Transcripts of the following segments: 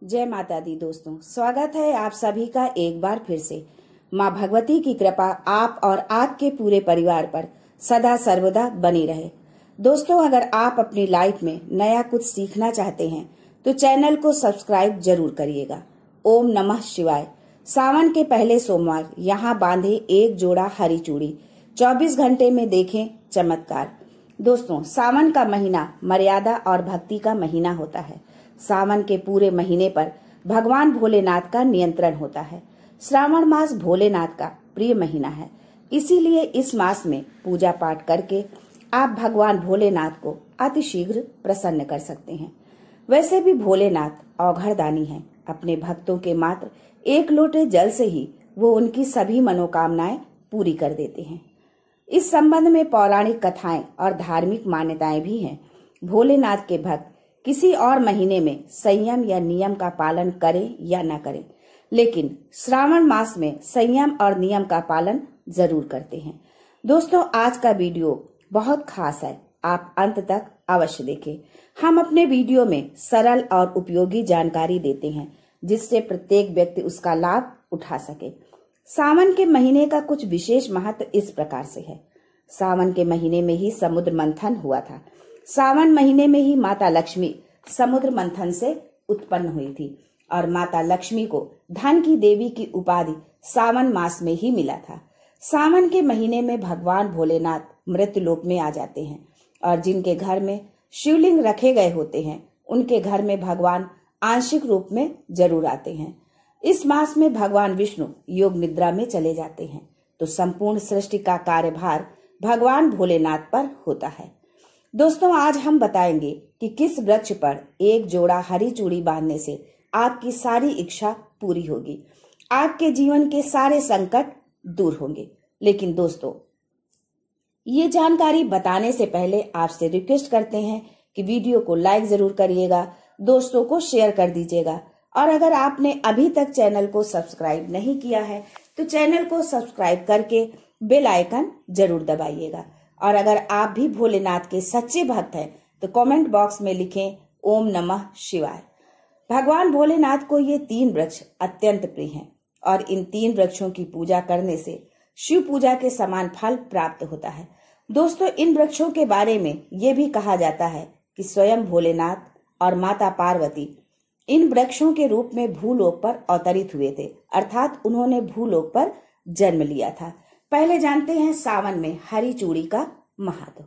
जय माता दी दोस्तों, स्वागत है आप सभी का एक बार फिर से। माँ भगवती की कृपा आप और आपके पूरे परिवार पर सदा सर्वदा बनी रहे। दोस्तों, अगर आप अपनी लाइफ में नया कुछ सीखना चाहते हैं तो चैनल को सब्सक्राइब जरूर करिएगा। ओम नमः शिवाय। सावन के पहले सोमवार यहाँ बांधे एक जोड़ा हरी चूड़ी, 24 घंटे में देखें चमत्कार। दोस्तों, सावन का महीना मर्यादा और भक्ति का महीना होता है। सावन के पूरे महीने पर भगवान भोलेनाथ का नियंत्रण होता है। श्रावण मास भोलेनाथ का प्रिय महीना है, इसीलिए इस मास में पूजा पाठ करके आप भगवान भोलेनाथ को अतिशीघ्र प्रसन्न कर सकते हैं। वैसे भी भोलेनाथ औघड़दानी हैं। अपने भक्तों के मात्र एक लोटे जल से ही वो उनकी सभी मनोकामनाएं पूरी कर देते हैं। इस संबंध में पौराणिक कथाएं और धार्मिक मान्यताएं भी हैं। भोलेनाथ के भक्त किसी और महीने में संयम या नियम का पालन करें या न करें, लेकिन श्रावण मास में संयम और नियम का पालन जरूर करते हैं। दोस्तों, आज का वीडियो बहुत खास है, आप अंत तक अवश्य देखें। हम अपने वीडियो में सरल और उपयोगी जानकारी देते हैं जिससे प्रत्येक व्यक्ति उसका लाभ उठा सके। सावन के महीने का कुछ विशेष महत्व इस प्रकार से है। सावन के महीने में ही समुद्र मंथन हुआ था। सावन महीने में ही माता लक्ष्मी समुद्र मंथन से उत्पन्न हुई थी और माता लक्ष्मी को धन की देवी की उपाधि सावन मास में ही मिला था। सावन के महीने में भगवान भोलेनाथ मृत्युलोक में आ जाते हैं और जिनके घर में शिवलिंग रखे गए होते हैं उनके घर में भगवान आंशिक रूप में जरूर आते हैं। इस मास में भगवान विष्णु योग निद्रा में चले जाते हैं, तो संपूर्ण सृष्टि का कार्यभार भगवान भोलेनाथ पर होता है। दोस्तों, आज हम बताएंगे कि किस वृक्ष पर एक जोड़ा हरी चूड़ी बांधने से आपकी सारी इच्छा पूरी होगी, आपके जीवन के सारे संकट दूर होंगे। लेकिन दोस्तों, ये जानकारी बताने से पहले आपसे रिक्वेस्ट करते हैं कि वीडियो को लाइक जरूर करिएगा, दोस्तों को शेयर कर दीजिएगा और अगर आपने अभी तक चैनल को सब्सक्राइब नहीं किया है तो चैनल को सब्सक्राइब करके बेल आइकन जरूर दबाइएगा। और अगर आप भी भोलेनाथ के सच्चे भक्त हैं तो कमेंट बॉक्स में लिखें ओम नमः शिवाय। भगवान भोलेनाथ को ये 3 वृक्ष अत्यंत प्रिय हैं और इन 3 वृक्षों की पूजा करने से शिव पूजा के समान फल प्राप्त होता है। दोस्तों, इन वृक्षों के बारे में ये भी कहा जाता है कि स्वयं भोलेनाथ और माता पार्वती इन वृक्षों के रूप में भूलोक पर अवतरित हुए थे, अर्थात उन्होंने भूलोक पर जन्म लिया था। पहले जानते हैं सावन में हरी चूड़ी का महत्व।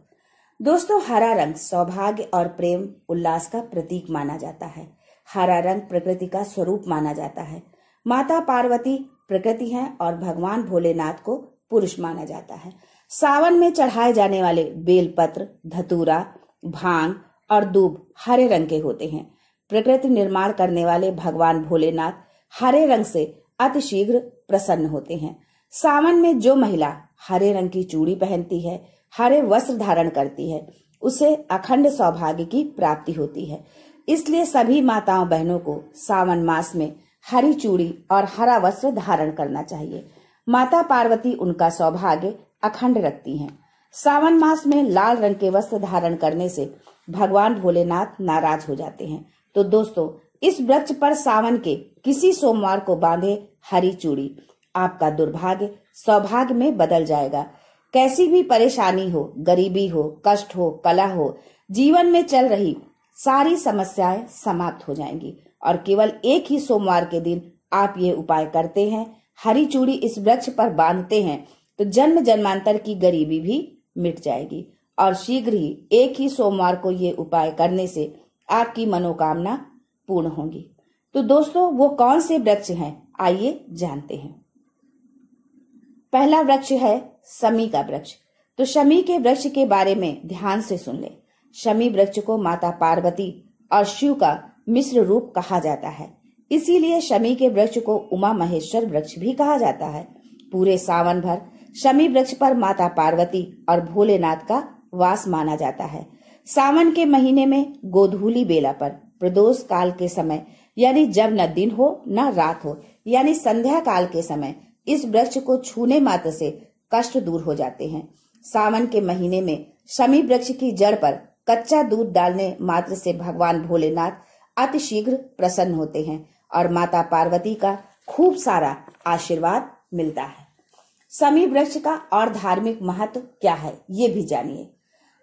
दोस्तों, हरा रंग सौभाग्य और प्रेम उल्लास का प्रतीक माना जाता है। हरा रंग प्रकृति का स्वरूप माना जाता है। माता पार्वती प्रकृति हैं और भगवान भोलेनाथ को पुरुष माना जाता है। सावन में चढ़ाए जाने वाले बेलपत्र, धतूरा, भांग और दूब हरे रंग के होते हैं। प्रकृति निर्माण करने वाले भगवान भोलेनाथ हरे रंग से अतिशीघ्र प्रसन्न होते हैं। सावन में जो महिला हरे रंग की चूड़ी पहनती है, हरे वस्त्र धारण करती है, उसे अखंड सौभाग्य की प्राप्ति होती है। इसलिए सभी माताओं बहनों को सावन मास में हरी चूड़ी और हरा वस्त्र धारण करना चाहिए। माता पार्वती उनका सौभाग्य अखंड रखती हैं। सावन मास में लाल रंग के वस्त्र धारण करने से भगवान भोलेनाथ नाराज हो जाते हैं। तो दोस्तों, इस वृक्ष पर सावन के किसी सोमवार को बांधे हरी चूड़ी आपका दुर्भाग्य सौभाग्य में बदल जाएगा। कैसी भी परेशानी हो, गरीबी हो, कष्ट हो, कलह हो, जीवन में चल रही सारी समस्याएं समाप्त हो जाएंगी। और केवल एक ही सोमवार के दिन आप ये उपाय करते हैं, हरी चूड़ी इस वृक्ष पर बांधते हैं, तो जन्म जन्मांतर की गरीबी भी मिट जाएगी। और शीघ्र ही एक ही सोमवार को ये उपाय करने से आपकी मनोकामना पूर्ण होगी। तो दोस्तों, वो कौन से वृक्ष हैं, आइए जानते हैं। पहला वृक्ष है शमी का वृक्ष। तो शमी के वृक्ष के बारे में ध्यान से सुन ले। शमी वृक्ष को माता पार्वती और शिव का मिश्र रूप कहा जाता है, इसीलिए शमी के वृक्ष को उमा महेश्वर वृक्ष भी कहा जाता है। पूरे सावन भर शमी वृक्ष पर माता पार्वती और भोलेनाथ का वास माना जाता है। सावन के महीने में गोधूली बेला पर प्रदोष काल के समय, यानी जब न दिन हो न रात हो, यानी संध्या काल के समय इस वृक्ष को छूने मात्र से कष्ट दूर हो जाते हैं। सावन के महीने में शमी वृक्ष की जड़ पर कच्चा दूध डालने मात्र से भगवान भोलेनाथ अतिशीघ्र प्रसन्न होते हैं और माता पार्वती का खूब सारा आशीर्वाद मिलता है। शमी वृक्ष का और धार्मिक महत्व क्या है, ये भी जानिए।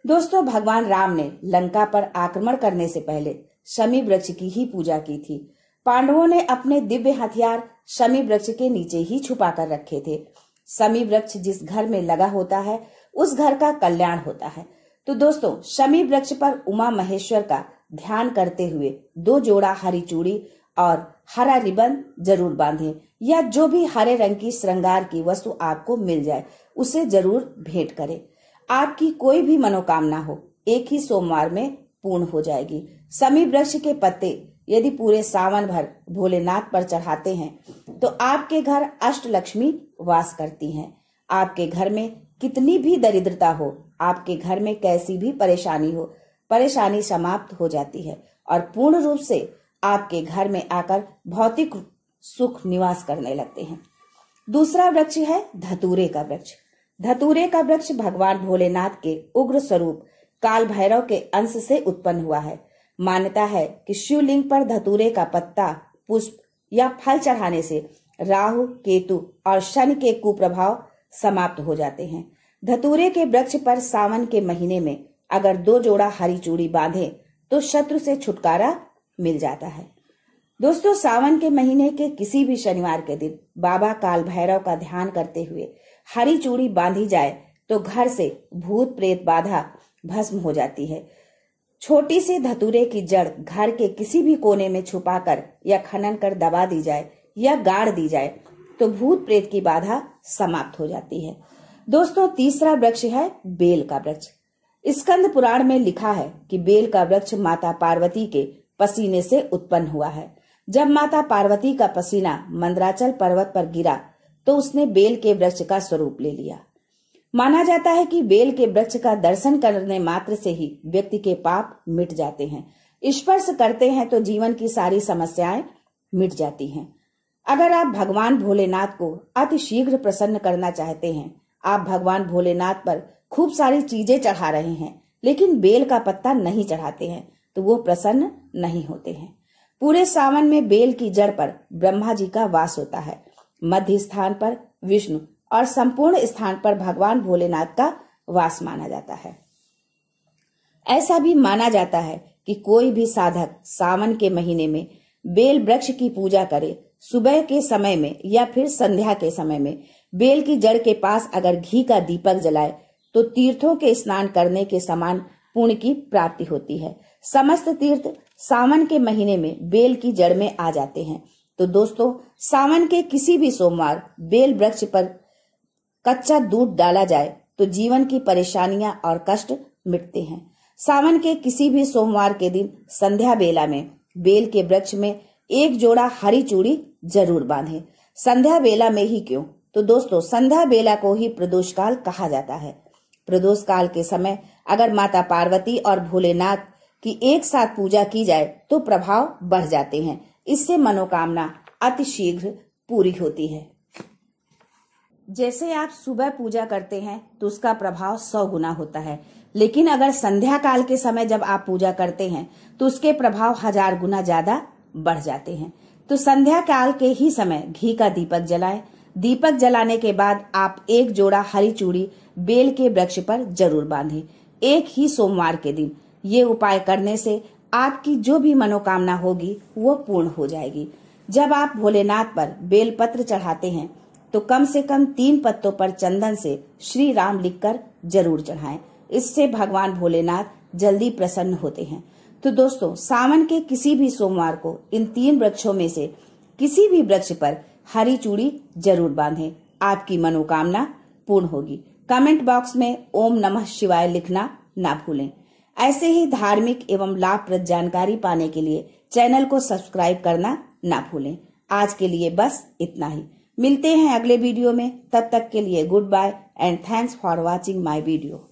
दोस्तों, भगवान राम ने लंका पर आक्रमण करने से पहले शमी वृक्ष की ही पूजा की थी। पांडवों ने अपने दिव्य हथियार शमी वृक्ष के नीचे ही छुपा कर रखे थे। शमी वृक्ष जिस घर में लगा होता है उस घर का कल्याण होता है। तो दोस्तों, शमी वृक्ष पर उमा महेश्वर का ध्यान करते हुए 2 जोड़ा हरी चूड़ी और हरा रिबन जरूर बांधें, या जो भी हरे रंग की श्रृंगार की वस्तु आपको मिल जाए उसे जरूर भेंट करें। आपकी कोई भी मनोकामना हो एक ही सोमवार में पूर्ण हो जाएगी। शमी वृक्ष के पत्ते यदि पूरे सावन भर भोलेनाथ पर चढ़ाते हैं तो आपके घर अष्टलक्ष्मी वास करती हैं। आपके घर में कितनी भी दरिद्रता हो, आपके घर में कैसी भी परेशानी हो, परेशानी समाप्त हो जाती है और पूर्ण रूप से आपके घर में आकर भौतिक सुख निवास करने लगते हैं। दूसरा वृक्ष है धतूरे का वृक्ष। धतूरे का वृक्ष भगवान भोलेनाथ के उग्र स्वरूप काल भैरव के अंश से उत्पन्न हुआ है। मान्यता है कि शिवलिंग पर धतूरे का पत्ता, पुष्प या फल चढ़ाने से राहु, केतु और शनि के कुप्रभाव समाप्त हो जाते हैं। धतूरे के वृक्ष पर सावन के महीने में अगर 2 जोड़ा हरी चूड़ी बांधे तो शत्रु से छुटकारा मिल जाता है। दोस्तों, सावन के महीने के किसी भी शनिवार के दिन बाबा काल भैरव का ध्यान करते हुए हरी चूड़ी बांधी जाए तो घर से भूत प्रेत बाधा भस्म हो जाती है। छोटी सी धतूरे की जड़ घर के किसी भी कोने में छुपाकर या खनन कर दबा दी जाए या गाड़ दी जाए तो भूत प्रेत की बाधा समाप्त हो जाती है। दोस्तों, तीसरा वृक्ष है बेल का वृक्ष। स्कंद पुराण में लिखा है कि बेल का वृक्ष माता पार्वती के पसीने से उत्पन्न हुआ है। जब माता पार्वती का पसीना मंदराचल पर्वत पर गिरा तो उसने बेल के वृक्ष का स्वरूप ले लिया। माना जाता है कि बेल के वृक्ष का दर्शन करने मात्र से ही व्यक्ति के पाप मिट जाते हैं। स्पर्श करते हैं तो जीवन की सारी समस्याएं मिट जाती हैं। अगर आप भगवान भोलेनाथ को अति शीघ्र प्रसन्न करना चाहते हैं, आप भगवान भोलेनाथ पर खूब सारी चीजें चढ़ा रहे हैं लेकिन बेल का पत्ता नहीं चढ़ाते हैं तो वो प्रसन्न नहीं होते हैं। पूरे सावन में बेल की जड़ पर ब्रह्मा जी का वास होता है, मध्य स्थान पर विष्णु और संपूर्ण स्थान पर भगवान भोलेनाथ का वास माना जाता है। ऐसा भी माना जाता है कि कोई भी साधक सावन के महीने में बेल वृक्ष की पूजा करे, सुबह के समय में या फिर संध्या के समय में बेल की जड़ के पास अगर घी का दीपक जलाए तो तीर्थों के स्नान करने के समान पुण्य की प्राप्ति होती है। समस्त तीर्थ सावन के महीने में बेल की जड़ में आ जाते हैं। तो दोस्तों, सावन के किसी भी सोमवार बेल वृक्ष पर कच्चा दूध डाला जाए तो जीवन की परेशानियां और कष्ट मिटते हैं। सावन के किसी भी सोमवार के दिन संध्या बेला में बेल के वृक्ष में 1 जोड़ा हरी चूड़ी जरूर बांधें। संध्या बेला में ही क्यों? तो दोस्तों, संध्या बेला को ही प्रदोष काल कहा जाता है। प्रदोष काल के समय अगर माता पार्वती और भोलेनाथ की एक साथ पूजा की जाए तो प्रभाव बढ़ जाते हैं। इससे मनोकामना अति शीघ्र पूरी होती है। जैसे आप सुबह पूजा करते हैं तो उसका प्रभाव 100 गुना होता है, लेकिन अगर संध्या काल के समय जब आप पूजा करते हैं तो उसके प्रभाव 1000 गुना ज्यादा बढ़ जाते हैं। तो संध्या काल के ही समय घी का दीपक जलाएं। दीपक जलाने के बाद आप 1 जोड़ा हरी चूड़ी बेल के वृक्ष पर जरूर बांधें, एक ही सोमवार के दिन। ये उपाय करने से आपकी जो भी मनोकामना होगी वो पूर्ण हो जाएगी। जब आप भोलेनाथ पर बेल पत्र चढ़ाते हैं तो कम से कम 3 पत्तों पर चंदन से श्री राम लिखकर जरूर चढ़ाएं। इससे भगवान भोलेनाथ जल्दी प्रसन्न होते हैं। तो दोस्तों, सावन के किसी भी सोमवार को इन 3 वृक्षों में से किसी भी वृक्ष पर हरी चूड़ी जरूर बांधें, आपकी मनोकामना पूर्ण होगी। कमेंट बॉक्स में ओम नमः शिवाय लिखना ना भूलें। ऐसे ही धार्मिक एवं लाभप्रद जानकारी पाने के लिए चैनल को सब्सक्राइब करना ना भूलें। आज के लिए बस इतना ही। मिलते हैं अगले वीडियो में। तब तक के लिए goodbye and thanks for watching my video.